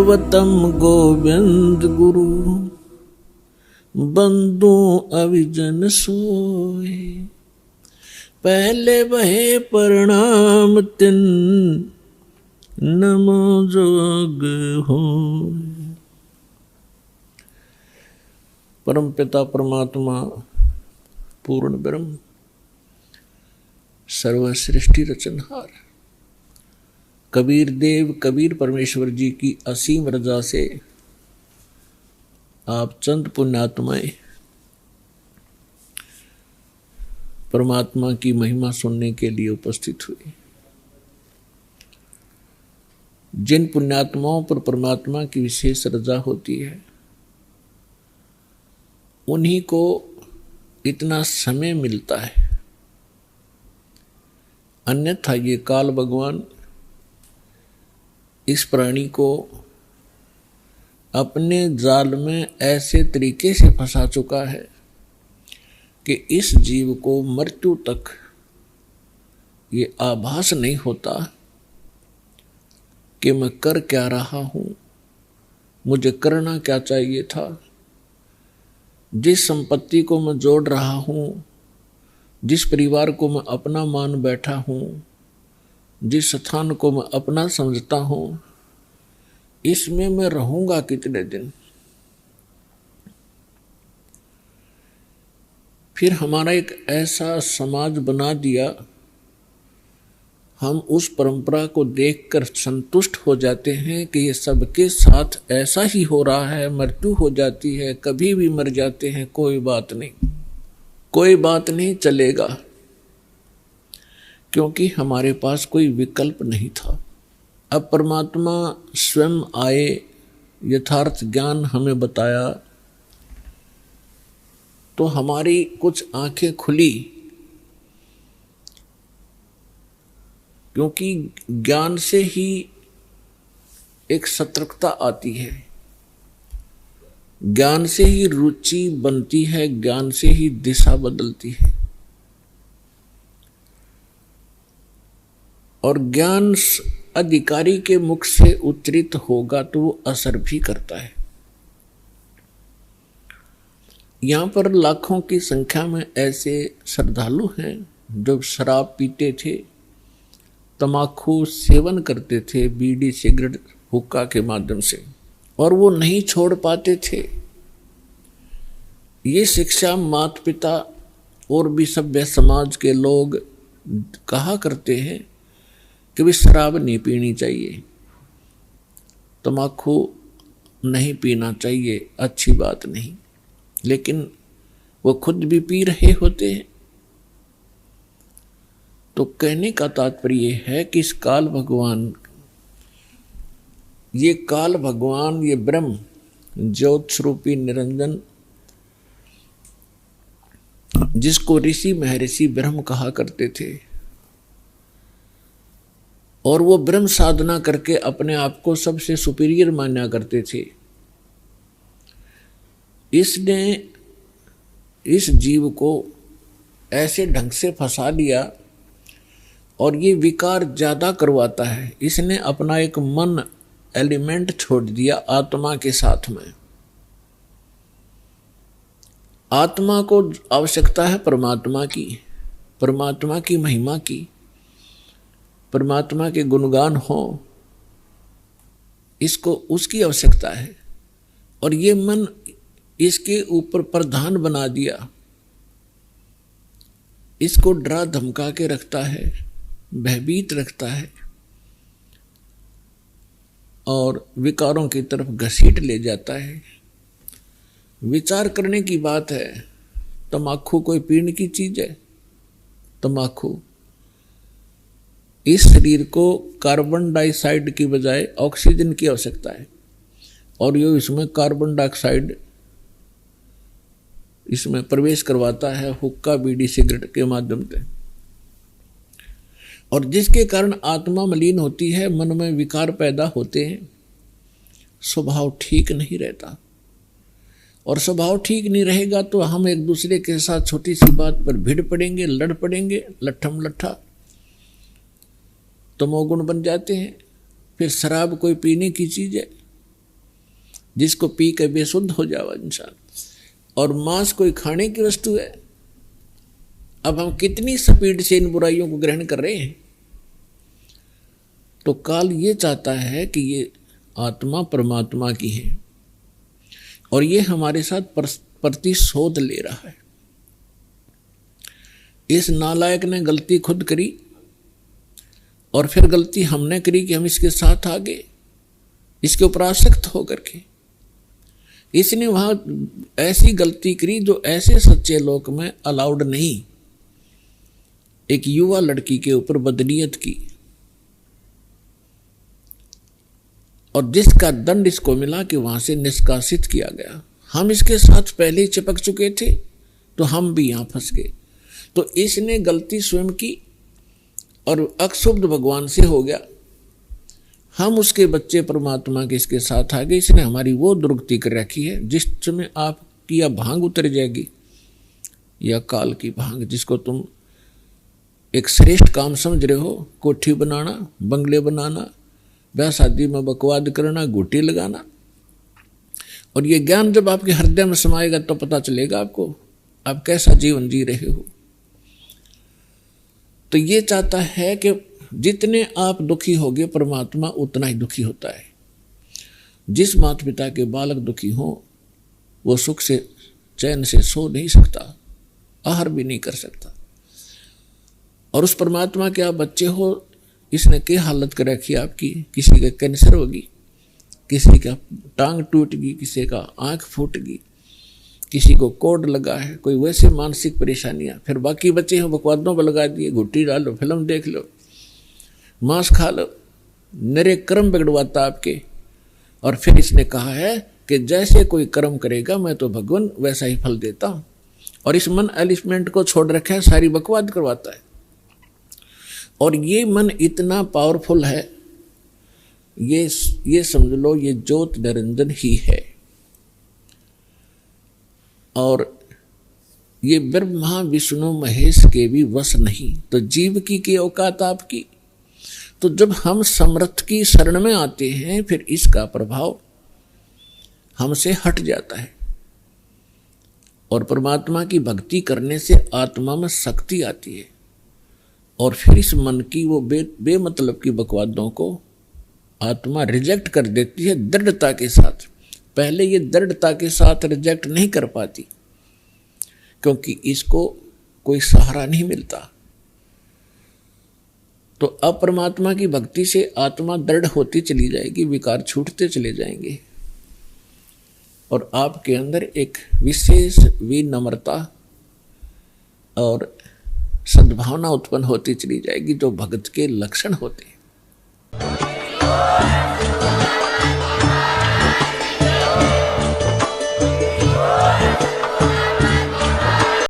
सर्वतम गोविंद गुरु, बंदू अविजन सोए। पहले बहे प्रणाम तिन, नमो जोग हो। परम पिता परमात्मा पूर्ण ब्रह्म, सर्व सृष्टि रचनहार कबीर देव कबीर परमेश्वर जी की असीम रजा से आप चंद पुण्यात्माएं परमात्मा की महिमा सुनने के लिए उपस्थित हुए। जिन पुण्यात्माओं पर परमात्मा की विशेष रजा होती है, उन्हीं को इतना समय मिलता है, अन्यथा ये काल भगवान इस प्राणी को अपने जाल में ऐसे तरीके से फंसा चुका है कि इस जीव को मृत्यु तक ये आभास नहीं होता कि मैं कर क्या रहा हूं, मुझे करना क्या चाहिए था। जिस संपत्ति को मैं जोड़ रहा हूं, जिस परिवार को मैं अपना मान बैठा हूं, जिस स्थान को मैं अपना समझता हूं, इसमें मैं रहूंगा कितने दिन। फिर हमारा एक ऐसा समाज बना दिया, हम उस परंपरा को देखकर संतुष्ट हो जाते हैं कि ये सबके साथ ऐसा ही हो रहा है, मृत्यु हो जाती है, कभी भी मर जाते हैं, कोई बात नहीं, कोई बात नहीं, चलेगा, क्योंकि हमारे पास कोई विकल्प नहीं था। अब परमात्मा स्वयं आए, यथार्थ ज्ञान हमें बताया, तो हमारी कुछ आंखें खुली, क्योंकि ज्ञान से ही एक सतर्कता आती है, ज्ञान से ही रुचि बनती है, ज्ञान से ही दिशा बदलती है। और ज्ञान अधिकारी के मुख से उच्चरित होगा तो वो असर भी करता है। यहां पर लाखों की संख्या में ऐसे श्रद्धालु हैं जो शराब पीते थे, तमाकू सेवन करते थे, बीड़ी सिगरेट हुक्का के माध्यम से, और वो नहीं छोड़ पाते थे। ये शिक्षा माता पिता और भी सभ्य समाज के लोग कहा करते हैं कि भी शराब नहीं पीनी चाहिए, तमाकू नहीं पीना चाहिए, अच्छी बात नहीं, लेकिन वो खुद भी पी रहे होते हैं। तो कहने का तात्पर्य है कि इस काल भगवान, ये ब्रह्म ज्योत स्वरूपी निरंजन, जिसको ऋषि महर्षि ब्रह्म कहा करते थे, और वो ब्रह्म साधना करके अपने आप को सबसे सुपीरियर माना करते थे, इसने इस जीव को ऐसे ढंग से फंसा दिया और ये विकार ज्यादा करवाता है। इसने अपना एक मन एलिमेंट छोड़ दिया आत्मा के साथ में। आत्मा को आवश्यकता है परमात्मा की महिमा की, परमात्मा के गुणगान हो, इसको उसकी आवश्यकता है। और ये मन इसके ऊपर प्रधान बना दिया, इसको डरा धमका के रखता है, भयभीत रखता है और विकारों की तरफ घसीट ले जाता है। विचार करने की बात है, तमाकू कोई पीने की चीज है? तमाकू इस शरीर को कार्बन डाइऑक्साइड की बजाय ऑक्सीजन की आवश्यकता है, और ये इसमें कार्बन डाइऑक्साइड इसमें प्रवेश करवाता है हुक्का बीड़ी सिगरेट के माध्यम से, और जिसके कारण आत्मा मलिन होती है, मन में विकार पैदा होते हैं, स्वभाव ठीक नहीं रहता। और स्वभाव ठीक नहीं रहेगा तो हम एक दूसरे के साथ छोटी सी बात पर भिड़ पड़ेंगे, लड़ पड़ेंगे, लट्ठम लट्ठा, तमोगुण बन जाते हैं। फिर शराब कोई पीने की चीज है? जिसको पी के बेसुद्ध हो जावा इंसान। और मांस कोई खाने की वस्तु है। अब हम कितनी स्पीड से इन बुराइयों को ग्रहण कर रहे हैं। तो काल ये चाहता है कि ये आत्मा परमात्मा की है और ये हमारे साथ प्रतिशोध ले रहा है। इस नालायक ने गलती खुद करी और फिर गलती हमने करी कि हम इसके साथ आ गए, इसके ऊपर आसक्त होकर के। इसने वहां ऐसी गलती करी जो ऐसे सच्चे लोक में अलाउड नहीं। एक युवा लड़की के ऊपर बदनीयत की और जिसका दंड इसको मिला कि वहां से निष्कासित किया गया। हम इसके साथ पहले ही चिपक चुके थे तो हम भी यहां फंस गए। तो इसने गलती स्वयं की और अक्षुब्ध भगवान से हो गया। हम उसके बच्चे परमात्मा के इसके साथ आ गए। इसने हमारी वो दुर्गति कर रखी है जिस समय आपकी या भांग उतर जाएगी या काल की भांग, जिसको तुम एक श्रेष्ठ काम समझ रहे हो, कोठी बनाना, बंगले बनाना, ब्याह शादी में बकवाद करना, गोटी लगाना। और ये ज्ञान जब आपके हृदय में समाएगा तो पता चलेगा आपको आप कैसा जीवन जी रहे हो। तो ये चाहता है कि जितने आप दुखी होगे परमात्मा उतना ही दुखी होता है। जिस माता पिता के बालक दुखी हो वो सुख से चैन से सो नहीं सकता, आहार भी नहीं कर सकता। और उस परमात्मा के आप बच्चे हो, इसने क्या हालत कर रखी आपकी। किसी का कैंसर होगी, किसी का टांग टूट गई, किसी का आंख फूट गई, किसी को कोड लगा है, कोई वैसे मानसिक परेशानियां। फिर बाकी बच्चे हैं बकवादों पर लगा दिए, घुट्टी डालो, फिल्म देख लो, मांस खा लो, नरे कर्म बिगड़वाता आपके। और फिर इसने कहा है कि जैसे कोई कर्म करेगा मैं तो भगवान वैसा ही फल देता हूं। और इस मन एलिमेंट को छोड़ रखा है, सारी बकवाद करवाता है। और ये मन इतना पावरफुल है, ये समझ लो ये ज्योत निरंजन ही है। और ये ब्रह्मा विष्णु महेश के भी वश नहीं। तो जीव की औकात आपकी। तो जब हम समर्थ की शरण में आते हैं फिर इसका प्रभाव हमसे हट जाता है और परमात्मा की भक्ति करने से आत्मा में शक्ति आती है। और फिर इस मन की वो बेमतलब की बकवादों को आत्मा रिजेक्ट कर देती है दृढ़ता के साथ। पहले ये दृढ़ता के साथ रिजेक्ट नहीं कर पाती क्योंकि इसको कोई सहारा नहीं मिलता। तो अब परमात्मा की भक्ति से आत्मा दृढ़ होती चली जाएगी, विकार छूटते चले जाएंगे और आपके अंदर एक विशेष विनम्रता और सद्भावना उत्पन्न होती चली जाएगी जो भगत के लक्षण होते हैं।